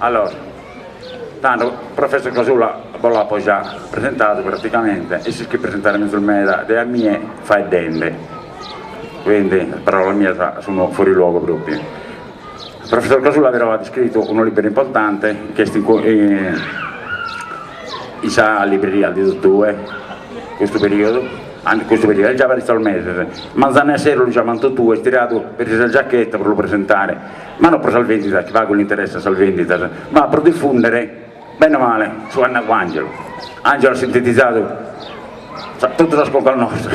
Allora, tanto il professor Casula l'ha poi già presentato praticamente, e si può presentare sul mera delle mie faidende, quindi la parola mia sono fuori luogo proprio. Il professor Casula aveva scritto un libro importante che è in libreria di due, questo periodo è già per il mese, ma zanne a sera lui già mandato tu, è tirato per la giacchetta per lo presentare, ma non per Salvendita, che va con l'interesse a Salvendita, ma per diffondere bene o male su Anna Angelo. Angelo ha sintetizzato tutto da scopo al nostro,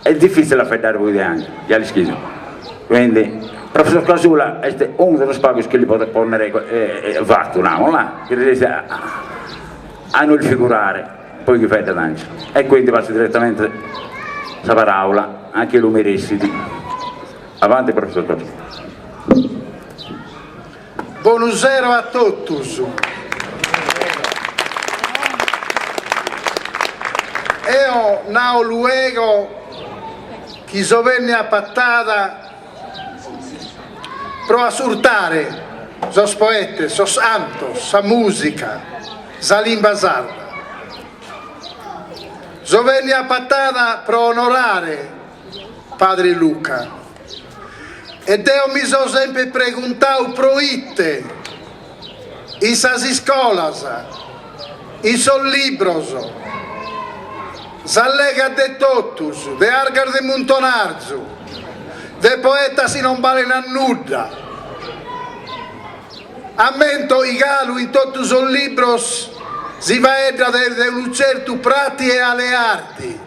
è difficile affidare voi di Angelo, gli schizo. Quindi il professor Casula è uno degli spazi che gli può porre fatto, che riesce a non figurare poi che fai da Angelo. E quindi passo direttamente a parola anche lui merissiti. Avanti professor Casula. Buonasera a tutti. Io nao luego chi sovenne a pattata pro a surtare sos poetes, sos antos, sa musica, sa limba sarda. Sovenne a pattata pro onorare padre Luca. Ed io mi sono sempre preguntato pro itte, in sas scolas, in sol libros, s'allega de totus, de argar de Montonarzu, de poeta si non valen a nulla. Ammento i galu in totus os libros si vaedra de un certo prati e alle arti,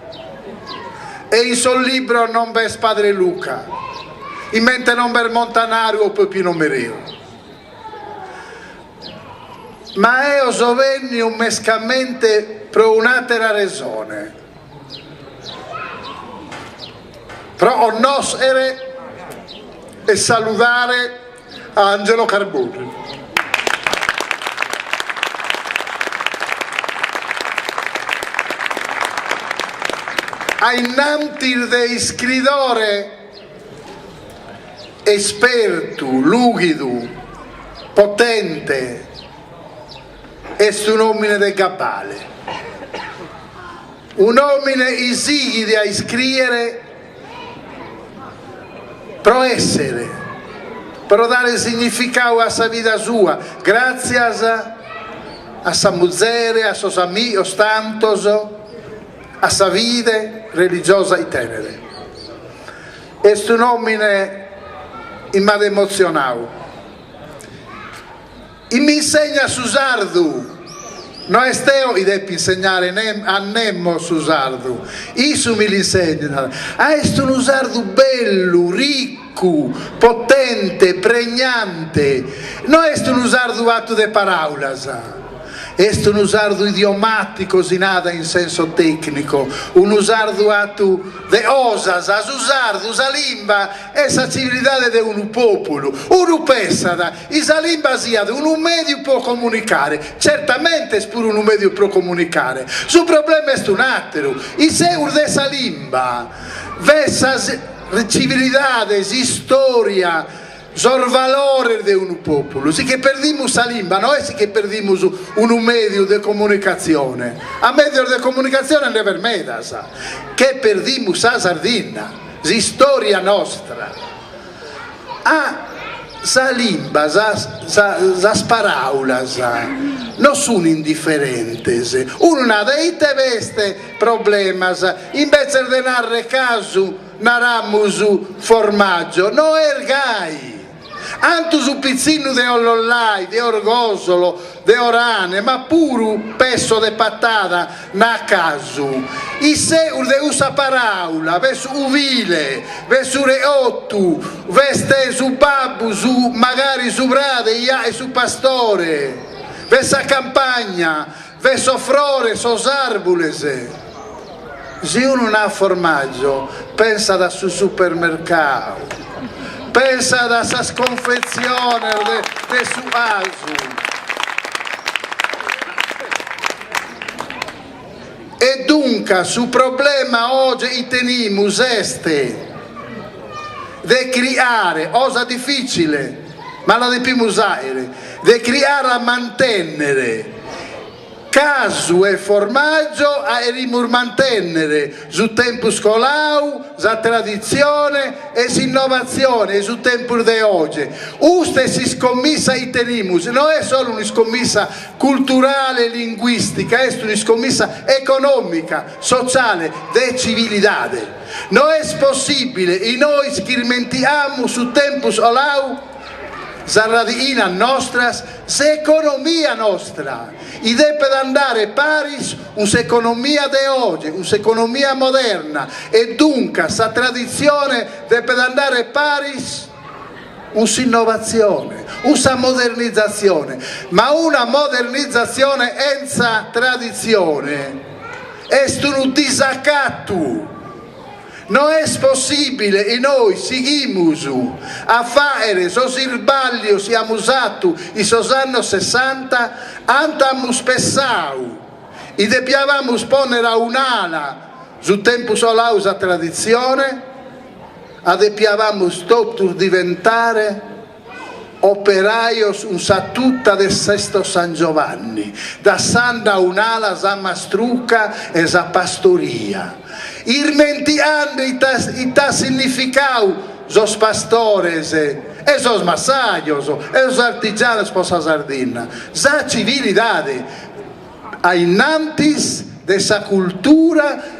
e in sol libro non ves padre Luca, in mente non per Montanaro o Pepino Mereo. Ma io sovenni un mescamente pro un'altra ragione, pro onnosere e salutare Angelo Carboni. A innanti de scrittore esperto, lucido, potente, è un uomo de cabale, un uomo esigide a scrivere pro essere, per dare significato a sa vita sua, grazie a sa muziere, a sos amigos tantos, a sa vita religiosa e tenere. È un uomo in m'ha emozionato. E mi insegna su sardu, non è steo i devi insegnare a Nemmo su sardu, Isu mi l'insegna, è un sardu bello, ricco, potente, pregnante, non è un sardu atto de paraulas, è un usardo idiomatico si nada in senso tecnico, un usardo atto de osas, as usardo, sa limba è sa civiltà di un popolo, uno pensa che sa limba sia un medio può comunicare, certamente è pure un medio può comunicare, il problema è un altro, i seur de sa limba, vessa civiltà, storia, sul valore di un popolo, sì che perdiamo la lingua, non è sì che perdiamo un medio di comunicazione, a medio di comunicazione ne vermeda, che perdiamo la Sardegna, la storia nostra, la lingua, le parole non sono indifferenti, uno non ha questi problemi, invece di narrare caso, narramo formaggio, non è gai. Anche su pizzino di ollollai, di orgosolo, di orane, ma pure pesso di patata, na caso. I se usa paraula, verso uvile, verso reottu, veste su babbu, su magari su brade e su pastore, verso campagna, verso frore, sos arbulese. Se uno non ha formaggio, pensa da sul supermercato. Pensa da sa sconfezione de su asu. E dunque su problema oggi tenimus este de creare, cosa difficile, ma la dobbiamo usare, di creare a mantenere casu e formaggio e mantenere sul tempo scolau, la tradizione e l'innovazione sul tempo di oggi. Questa si scommessa i tenimus, non è solo una scommessa culturale e linguistica, è una scommessa economica, sociale, di civiltà. Non è possibile e noi schermentiamo sul tempo scolau la radina nostra, l'economia nostra, e deve andare pari un'economia di oggi, un'economia moderna, e dunque la tradizione deve andare pari un'innovazione, una modernizzazione, ma una modernizzazione senza tradizione è un disacatto. Non è possibile e noi seguiamo a fare so sbaglio siamo usati in sos anni 60 andiamo spessau e dobbiamo ponere a un'ala sul tempo solau la tradizione e dobbiamo tutti diventare operaios un tutta del Sesto San Giovanni, da Santa un'ala sa mastruca e sa pastoria. Irmentiando ita significau sos pastores e sos massaggios e sos artigianos po sa sardina. Sa civilidade ainantis de sa cultura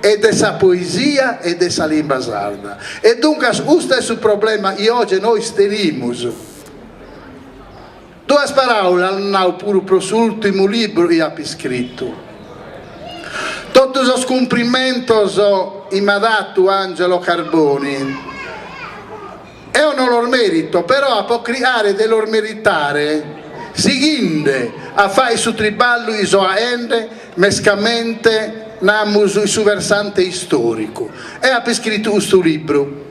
e dessa poesia e dessa lingua sarda. E dunque questo è il problema e oggi noi stiamo. Due parole hanno pure per l'ultimo libro che ho scritto. Tutti i complimenti che mi ha dato Angelo Carboni è un loro merito, però può creare del loro meritare seguendo a fare su triballo iso a ende mescamente namus su versante storico e ha scritto questo libro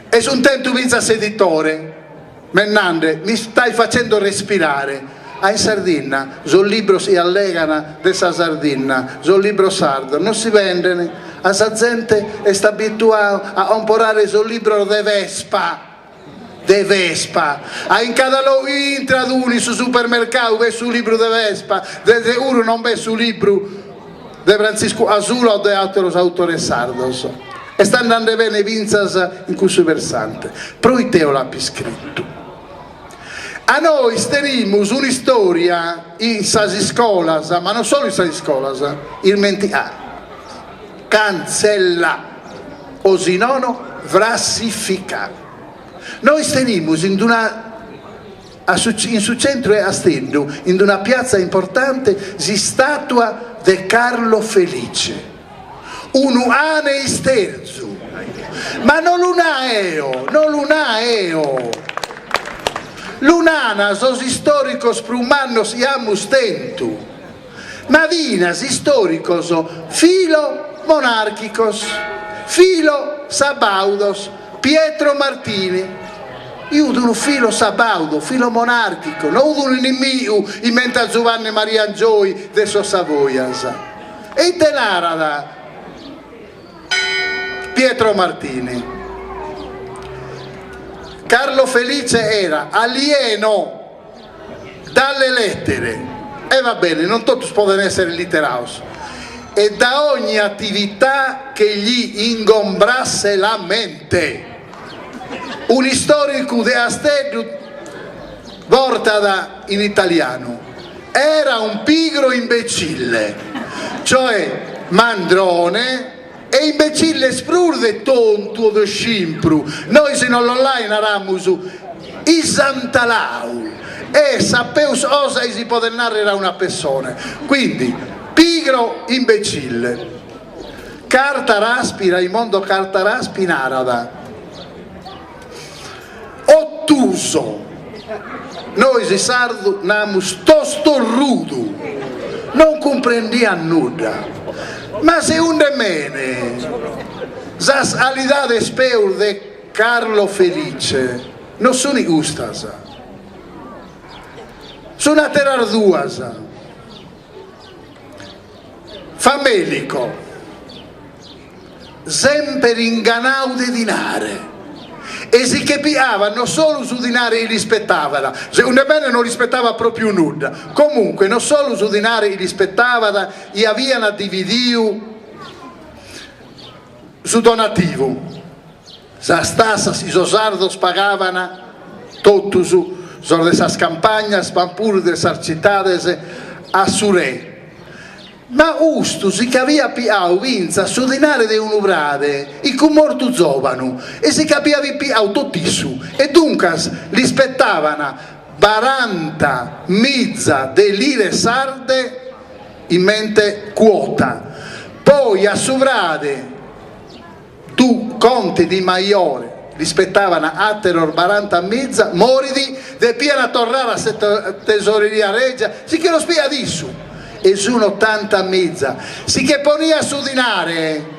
e sono tento vinza editore Mennande mi stai facendo respirare in Sardegna sono libri si allegano della Sardegna sono libri sardo non si vendono a sa gente è sta abituata a comprare sul libro de Vespa a in cada intraduni su supermercato ve sul libro de Vespa de sicuro non ve sul libro de Francisco Azula o de altri autori sardos e sta andando bene vinzas in questo versante Proiteo l'ha scritto a noi stenimus una storia in sasi scolas ma non solo in sasi scolas il menti cancella o si nono vrassifica noi stenimus in su centro e a Stendu in una piazza importante si statua di Carlo Felice un ane isterzu ma non l'unaeo l'unana sos istoricos prumannos iamus tentu ma vinas istoricos filo monarchicos filo sabaudos Pietro Martini io uno filo sabaudo filo monarchico non uno nemico in mente a Giovanni Maria Angioi de so Savoias e te narada Pietro Martini Carlo Felice era alieno dalle lettere e va bene, non tutti possono essere literaus e da ogni attività che gli ingombrasse la mente un storico di Astedu porta in italiano era un pigro imbecille cioè mandrone e imbecille sprurde tonto de scimpru noi se non online aramus isantalau e sapeus osa e si può narrare una persona quindi pigro imbecille carta raspira il mondo carta raspinarada ottuso noi si sardu namus tosto rudu non comprendia nulla ma se un de mene zas alidade speur de Carlo Felice non sono gustas sono a terar duas famelico sempre inganau de dinare e si capiva non solo su dinari rispettavano, secondo me non rispettava proprio nulla, comunque non solo su dinari rispettavano, e avevano dividito su donativo, sa stassa i sardos pagavano tutto su delle campagne, pure delle città a su re. Ma usto si capia piau vinza su dinare di un'ubrade e con morto giovano e si capiva piau tutti su e dunque rispettavano 40 mizza de lire sarde in mente quota, poi a sovrade tu conti di maiore rispettavano a terror 40 mizza moridi de piena tornare a tesoreria regia si che lo spia di su e su 80 mizza si che ponia su dinare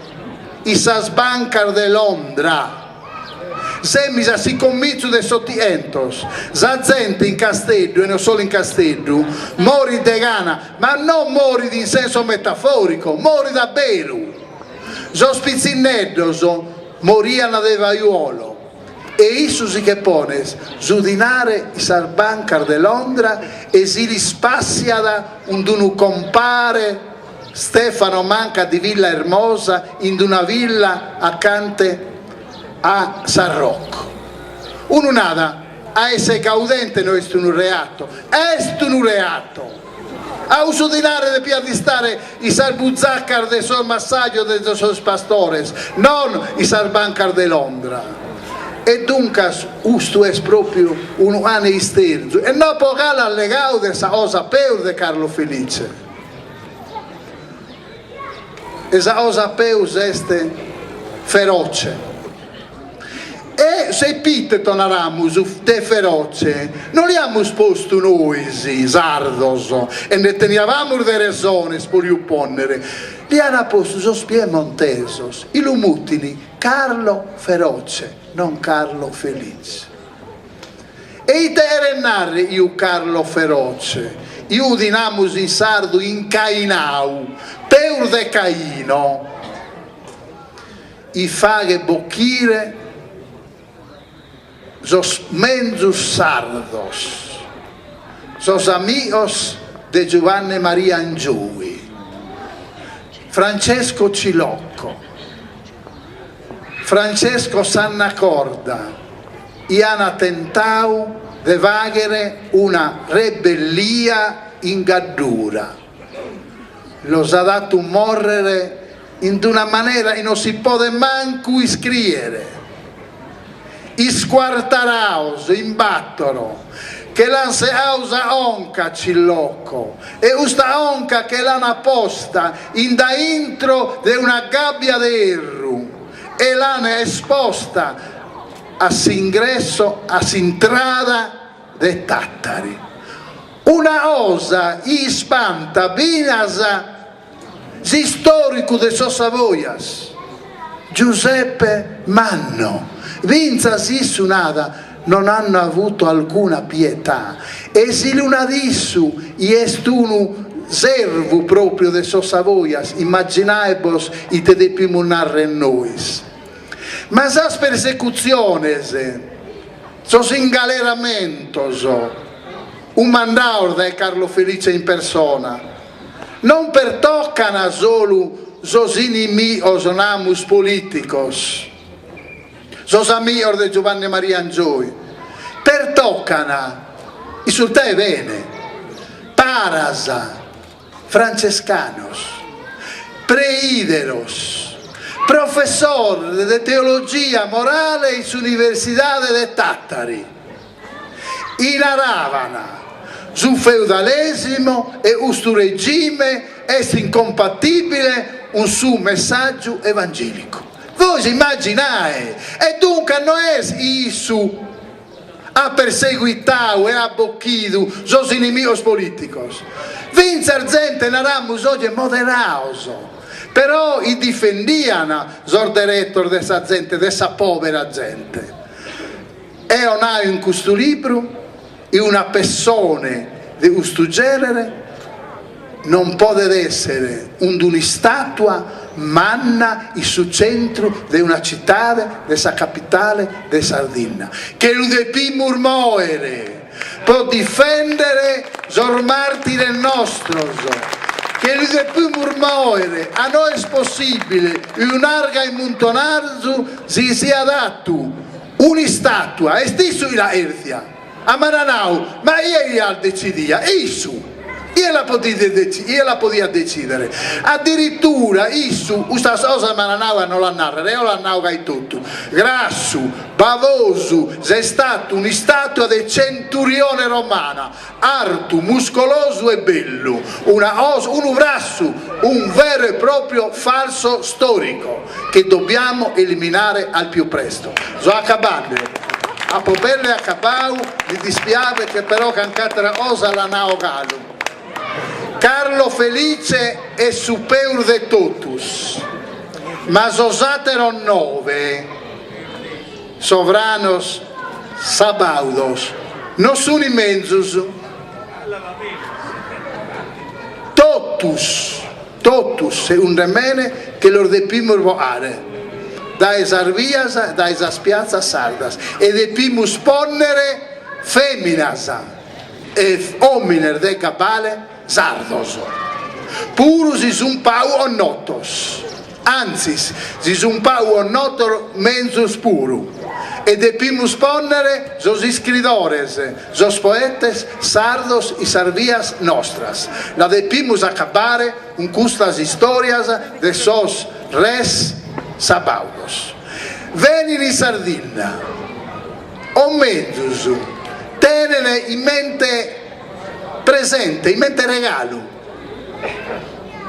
i sasbancar de Londra semisa si commizzo de sottientos za gente in Castello e non solo in Castello mori de gana ma non mori in senso metaforico mori davvero so spizzineddos moriano de vaiuolo e isso si che pone su dinare i sarbancar de Londra e si rispassia da un compare Stefano Manca di Villa Hermosa in una villa accanto a San Rocco uno nada a essere gaudente non è un reato a uso dinare de pia di stare i sarbuzaccar de sol massaggio de sos pastores non i sarbancar de Londra e dunque questo è proprio un anno isterzo e non può allegare questa cosa per de Carlo Felice questa cosa per è feroce e se pitte torniamo de feroce non li abbiamo sposto noi sardos e ne tenevamo de ragione per ponnere li hanno posto sos piemontesos i lumutini Carlo Feroce non Carlo Felice e i terrenari io Carlo Feroce io dinamus in sardo in Cainau peur de Caino i faghe bocchire sos menzus sardos sos amigos de Giovanni Maria Angiui Francesco Cilocco Francesco Sannacorda hanno tentato di vaghere una rebellia in Gaddura lo ha dato morrere in una maniera che non si può manco iscrivere i squartaraos in battoro che l'anse ausa onca Cilocco e questa onca che l'hanno posta in da intro di una gabbia di erru e l'hanno esposta a s'ingresso, a s'entrada dei tattari. Una osa spanta binasa si storico de Sosavoias, Giuseppe Manno, vinza si sunada non hanno avuto alcuna pietà e si lunadissu est uno servo proprio de Sosavoias, immaginaebos i te depimu narre nois. Ma esas persecuciones, sos ingaleramentos, un mandato da Carlo Felice in persona, non pertoccano solo sos inimigos namus politicos, sos amigos de Giovanni Maria Angiui, pertoccano, i sultai bene, parasa, francescanos, preideros, professor de teologia morale in Università de Tattari, inaravana su feudalesimo e questo regime è incompatibile un suo messaggio evangelico. Voi immaginate, e dunque non è isso ha perseguitado e ha bocchido sos inimigos políticos. Vincer gente naramus oggi moderados, però i difendiano sos direttor de esa gente, de esa povera gente. E non ha in questo libro e una persona di questo genere non può essere un'istatua manna il centro di una città, della capitale di Sardegna, che lo dobbiamo muovere per difendere il martire nostro, che lo dobbiamo muovere. A noi è possibile, in un'arga in Montonarzo si sia dato una statua, e stesso la Erzia, a Maranau, ma io decidia, io la podia decidere. Addirittura questa cosa Maranau non la narra, io la narro tutto. Grasso, bavoso, è stato una statua del centurione romano, arto, muscoloso e bello, un brasso, un vero e proprio falso storico che dobbiamo eliminare al più presto. Sto acabando. A Popelle a Capau mi dispiace che però cancatra osa la naogalo. Carlo Felice è superior de totus, ma sosatero 9 sovranos sabaudos, non sono immensus, totus è un remene che lo dobbiamo voare dai sarvias, dai spiazza sardas, e dobbiamo sponnere feminas e hominer de capale sardos. Puro si sun pau o notos, anzi si sun pau o notor mensus puro, e dobbiamo sponnere sos iscridores, sos poetes sardos y sarvias nostras. La dobbiamo acabare un custas historias de sos res sabaudos. Venin in Sardegna, o menzus, tenere in mente presente, in mente regalo,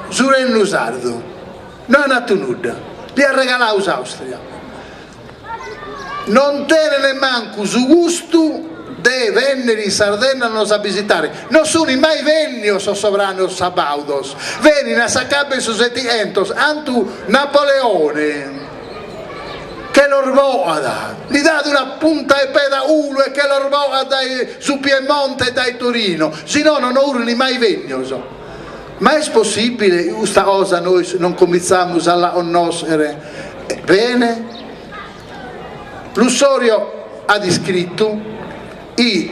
Surennu Sardo, non ha nato nulla, li ha regalato l'Austria. Non tenere manco su gusto de venire in Sardegna non sa visitare, non sono mai vennio so sovrano sabaudos, vengono a saccabe su setientos, antu Napoleone, che l'orvoada, gli date una punta e peda uno e che l'orvoada su Piemonte e dai Torino, se no non urli mai vegno. Ma è possibile questa cosa noi non cominciamo a conoscere bene? Lussorio ha descritto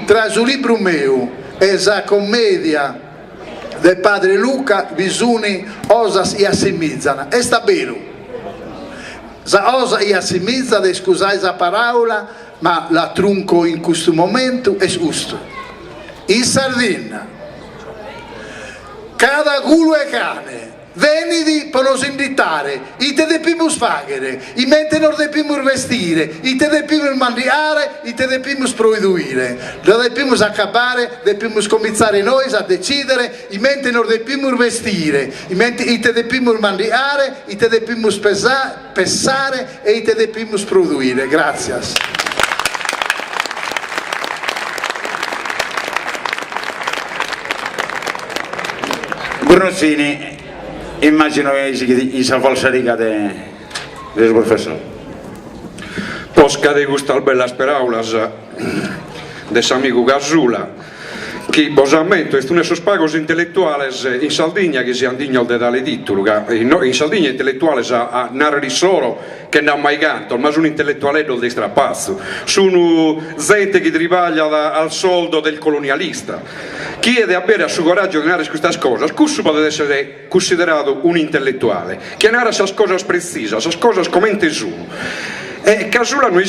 tra il libro mio e la commedia del padre Luca bisogna osas e assimizzano, e sta vero. La osa e assimizza, scusate la parola, ma la trunco in questo momento è giusto. In Sardegna, cada culo e cane, venidi per nos invitare, i te dobbiamo sfaghere, i mente non dobbiamo vestire, i te dobbiamo mangiare, i te dobbiamo sprovveduire, lo dobbiamo accapare, dobbiamo cominciare noi a decidere, i mente non dobbiamo vestire, i te dobbiamo mangiare, i te dobbiamo pesare e i te dobbiamo sprovveduire. Grazie. Bruzzini, immagino che sia falsarica del professore. Posca de gustar bellas paraulas de amigo Gazzula, che bosamento est unos pagos intelectuales in Sardegna che si andignano de dare titolo, in Sardegna intellettuales a narrare solo che non mai canto, ma sono intellettualetto di strapazzo, sono gente che trabaglia al soldo del colonialista. Chi è di avere il suo coraggio di narrare queste cose, questo può essere considerato un intellettuale, che narra queste cose precise, queste cose come sono. E Casula noi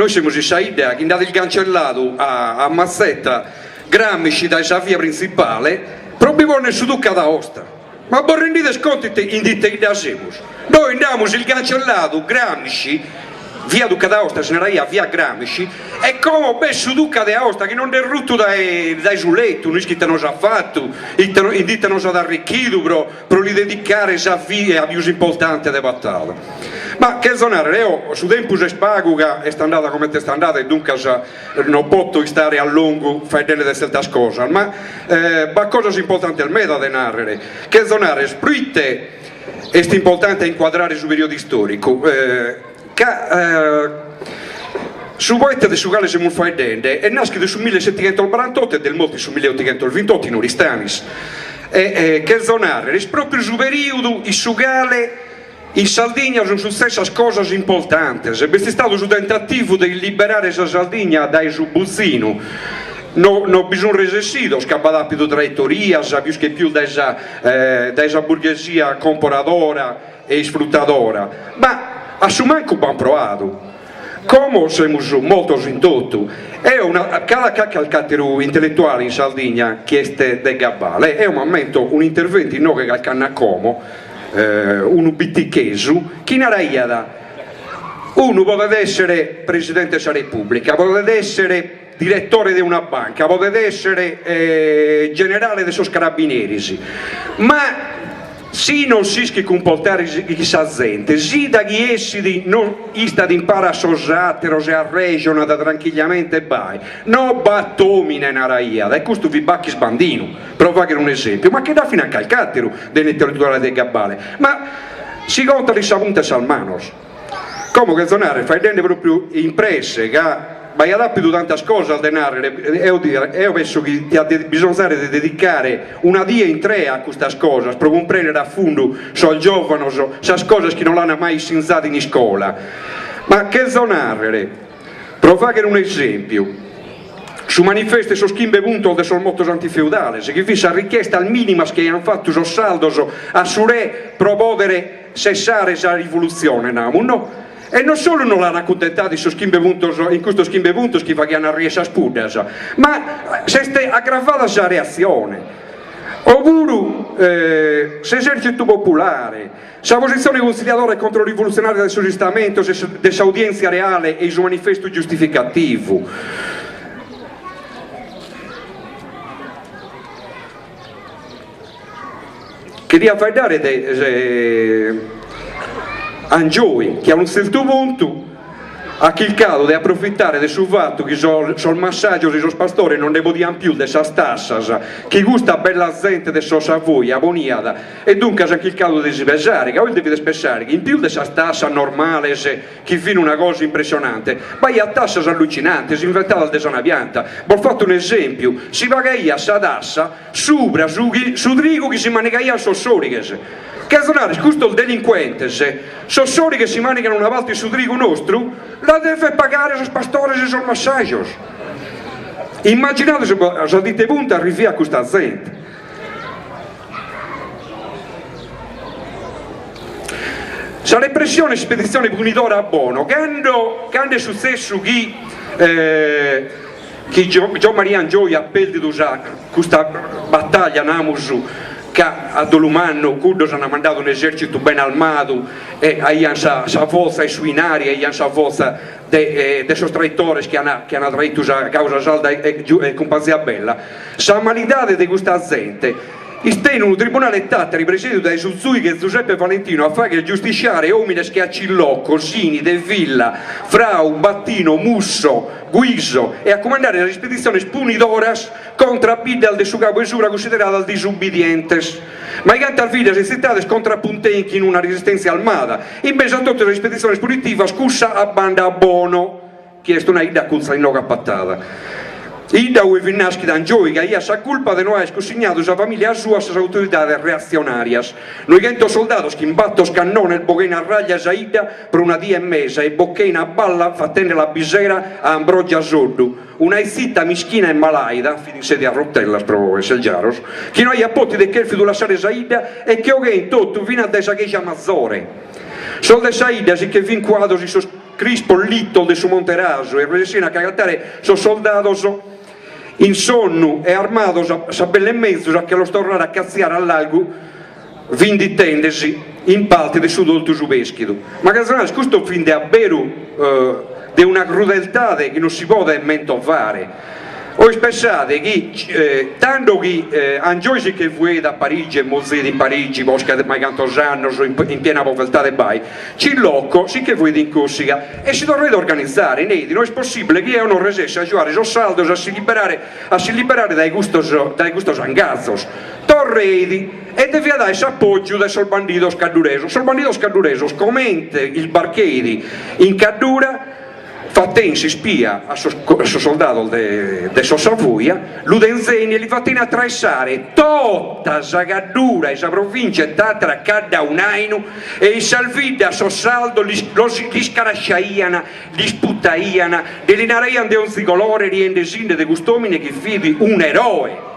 siamo in Saida, che è andato il cancellato a Mazzetta, Gramsci da esa via principale, proprio nel Suduca d'Aosta. Ma borrendite sconti in ditte da Semus. Noi andiamo il cancellato Gramsci, via Duca d'Aosta, se ne era via Gramsci, e come per Suduca d'Aosta che non è rotto dai suletti, non è che non si ha fatto, in ditte non si ha arricchito per li dedicare esa via più importante della battaglia. Ma che zonare, io su tempo se spago che è andata come è andata e dunque non posso stare a lungo a fare delle certe cose, ma cose importanti al me da narrare, che zonare, spritte è importante inquadrare sul periodo storico, su Poeta di Sugale siamo faidende e nasce sul 1748 e del molti sul 1828 in Oristanis, che zonare, è proprio sul periodo il Sugale in Sardegna sono successe cose importanti, è stato un tentativo di liberare la Sardegna dai buzzino. Non bisogna resistere, scappare più traitoria, più che più dalla borghesia comporadora e sfruttadora, ma assumanco ben provato. Come siamo molto indotto, è cada cattero intellettuale in Sardegna chieste de Gabbale, è un momento, un intervento in noi che canna como, un bittichesu, chi naraiada, uno vuole essere Presidente della Repubblica, vuole essere direttore di una banca, vuole essere generale dei suoi carabinieri, ma si non si schi comportare chissà gente, si da chi essi non sta di imparare a sosatero, se a regione da tranquillamente bai, non battomine naraia, e questo vi bacchi sbandino, per fare un esempio, ma che da fino a calcattero dell'intellettuale del Gabbale, ma si conta di Savunte Salmanos, come che zonare, fai delle proprio impresse, che vai a dare più tante cose al denaro e ho penso che ti ha bisogno di dedicare una dia in tre a queste cose per comprendere a fondo sul giovane queste cose che non hanno mai sensato in scuola, ma che zonare per fare un esempio su manifesti su schimbe punto del sol motto antifeudale che vi sa richiesta al minimo che hanno fatto sul saldo a sure promuovere cessare la rivoluzione no? E non solo non l'hanno accontentato in questo schimbe puntos che fa che hanno riesce a spudas, ma si è aggravata la reazione. Oppure l'esercito popolare, la posizione conciliatore contro il rivoluzionario del surristamento, dell'audienza reale e il suo manifesto giustificativo. Che dia fai dare Angioi, che a un certo punto ha cercato di approfittare del suo fatto che sul massaggio dei suoi pastori non ne potevano più di queste tasse, che gusta bella gente del suo Savoia, aboniata, e dunque ha cercato di spesare, che oggi deve spesare, che in più di queste tasse normali, che fino una cosa impressionante, ma a tasse allucinanti, si inventava il desana pianta. Ho fatto un esempio, si pagaia questa tassa sopra su trigo che si manicaia a sossoriche. Che zonare, questo il delinquente, sossori che si manicano una volta su trigo nostro, la deve pagare sul pastore e sul massaggio. Immaginate se dite punto arrivi a questa gente. La repressione e spedizione punitora a Bono, quando è successo che Gio Maria Angioia ha perduto questa battaglia namusu, che a Dolumanno Cuddos hanno mandato un esercito ben armato e hanno la forza ai suinari e hanno la forza dei sostrattori che hanno traito la causa salda e compagnia bella. La malità di questa gente sta in un tribunale tattari presieduto dai Suzzui che Giuseppe Valentino a fare giustiziare uomini schiaccillò, Cosini, De Villa, Frau, Battino, Musso, Guiso e a comandare le spedizioni punidoras contra Bidal de su capo e sura considerata disubbidientes. Ma i canti al video si state contrappuntenchi in una resistenza armata, in base a tutte le spedizioni punitive scussa a banda a Bono, che è una ida cuzza in noga pattata. Ida u Vinaschi d'Angioi che ha sa colpa di non aver consignato la famiglia sua a le autorità reazionarias. Noi che soldados che imbatto scannone il bocchino a raglia a Ida per una dia e mesa e bocchino a balla fattene la bisera a Ambroggia Soddu. Una zitta mischina e malaida, fin in sede a Rottella, proprio Selgiaros, che noi appotti di che il fidulasare Saida e che oggi tutto fino a desa che chiama Mazzore. Sol de Saida si che fin quadro si crispo litto del suo Monteraso e resina a cagattare so soldados in sonno e armato sa belle in mezzo che lo tornare a cazziare all'algo vinditendesi in parte del suo dolto subeschido. Ma casonale, questo fin de davvero di una crudeltà che non si può nemmeno fare. Voi pensate che tanto che Angioisi che fu da Parigi e musei di Parigi, Bosca di Maicantosano in piena povertà de Bai, Cillocco sì che fu in Corsica e si dovrebbe organizzare in non è possibile che non resesse a giocare i saldi a si liberare dai gustos angazzos Torredi e devia dare appoggio del sol bandito scadureso. Sol bandito scadureso scomente il barchedi in Caddura fatten si spia a suo soldato de sua Savoia, l'udenzeni e li fatten attraversare tutta la gaddura e la provincia d'Atra cadda un aino e i salvida a suo saldo li scarasciaiana, li sputtaiana, delinarian de onzi colore riendesinde de gustomine che fidi un eroe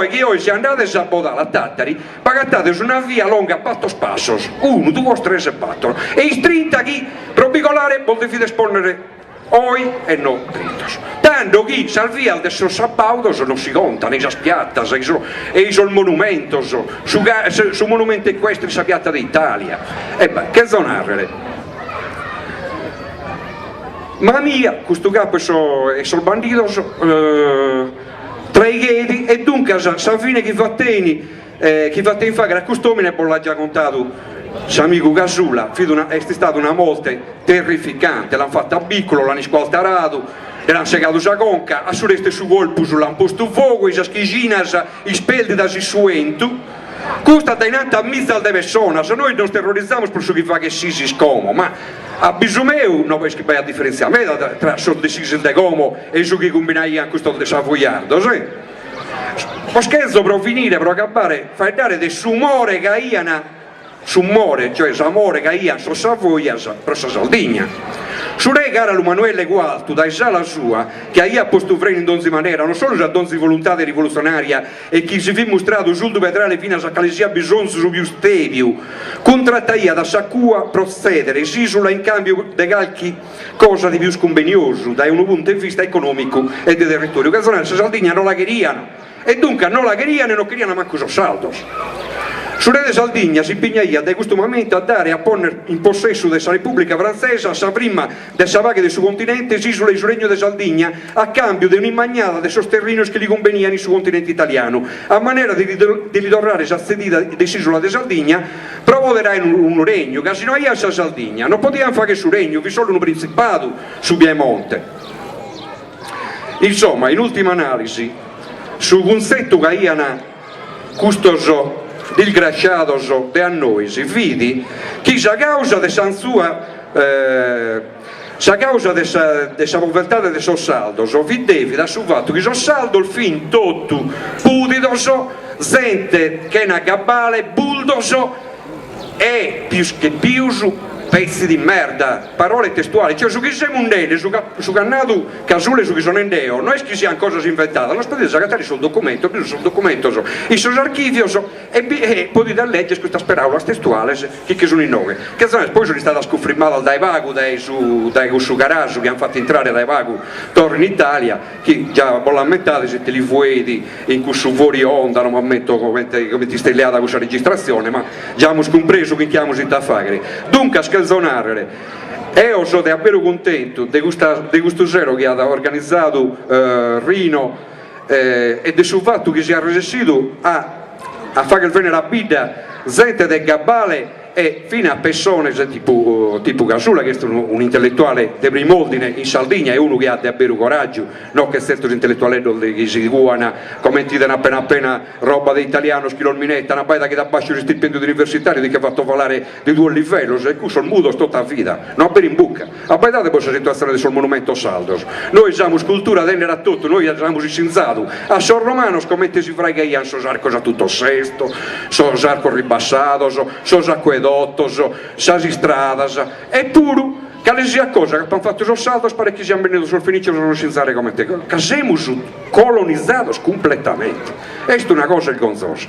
che oggi se andate a sabotare a Tattari pagattate su una via lunga a 4 passos 1, 2, 3 e 4 e in 30 chi propicolare potete esponere oi e no 30 tanto chi salvia al desso sabaudos non si conta nei spiattas e sul monumento su monumenti equestri sa piatta d'Italia e beh che zonarre ma mia questo capo è sul bandido tra i ghedi e dunque sa fine chi fatteni fare a customine poi l'ha già contato s'amico Gasula è stata una morte terrificante l'hanno fatta a piccolo, l'hanno squaltarato l'hanno segato sa conca a sureste su colpo l'hanno posto fuoco i schiginas i speldi da si suento questa dainante a mezza di persone se noi non terrorizziamo per su chi fa che si scomo ma a bisumeu non puoi a differenziare tra sono decisi di come e su chi combinai anche questo di Savoiardo sì? O scherzo per finire per acabare fai dare del sumore che iana sumore cioè l'amore che iana su Savoia per sa Sardegna su re cara l'Umanuele Gualtu dai sala sua che ha posto freno in donzi maniera non solo a donzi volontà rivoluzionaria e chi si fi mostrato sul vetrale fino a Sacalesia bisogno su più stevio contrattaia da Sacua procedere s'isula in cambio di qualche cosa di più sconvenioso da un punto di vista economico e di territorio che la Sardegna non la queriano e dunque non la queriano e non queriano manco so saldos su re de Sardegna si impegnaia da questo momento a dare a ponere in possesso della Repubblica Francese sa prima della vaga del suo continente s'isola di Regno de Sardegna a cambio di un'immagnata dei sosterrinos che gli conveniano sul continente italiano a maniera di ritornare la sedita dell'isola de Sardegna provoderà in un regno che se non ia sa Sardegna non potevano fare che su regno vi solo un principato su Piemonte insomma in ultima analisi su concetto che iana custoso disgraziato de a noi si vidi chi sa causa de san sua sa causa de sa povertà de so saldo so videvi da su fatto che so saldo il fin tutto pudidoso gente che na cabale buldoso e più che più pezzi di merda, parole testuali, cioè su chi siamo un nene, su cannato casule su chi sono in deo, non è che siano cose inventate, non potete sagattare sul documento, più sul documento, i suoi archivi, e potete leggere questa parole testuali che sono in nome, che poi sono stata sconfirmata dai Vagu, dai su garage che hanno fatto entrare dai Vagu, torno in Italia, che già vogliono ammentare se te li vuoi in cui su fuori onda, non mi ammetto come ti stelleata questa registrazione, ma già abbiamo compreso che chiamo si da fare. Dunque, zonare e io sono davvero contento di questo zero che ha organizzato Rino e del suo fatto che si è resistito a fare il venere a vita gente del Gabale e fino a persone tipo Gasula che è un intellettuale di primo ordine in Sardegna è uno che ha davvero coraggio non che certo intellettuale che si guana come ti danno appena roba di italiano schilolminetta una baita che da basso il stipendio universitario di che ha fatto valere di 2 livelli e qui sono muto tutta la vita non per in bucca a baitate questa situazione sul monumento saldos noi siamo scultura dennera a tutto noi siamo scinzato a San Romano scomette si frega io so sarco già tutto sesto so sarco ribassato so acquedotto sasi stradas eppure che sia cosa che hanno fatto sul saldo pare che siamo venuti sul Fenicio sono scienziare come te che siamo colonizzato completamente questa è una cosa il gonzoso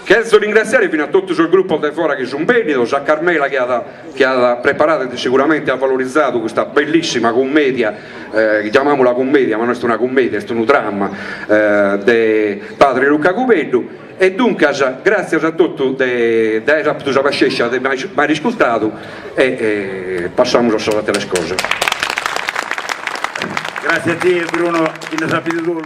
che devo ringraziare fino a tutto il gruppo di fora che sono bene a Carmela che ha preparato e sicuramente ha valorizzato questa bellissima commedia chiamiamola commedia ma non è una commedia è un dramma di padre Luca Cupeddu e dunque grazie a tutti da questa pascescia che mi hai ascoltato e passiamo a salvare le cose grazie a te Bruno, chi ne sa più di tu.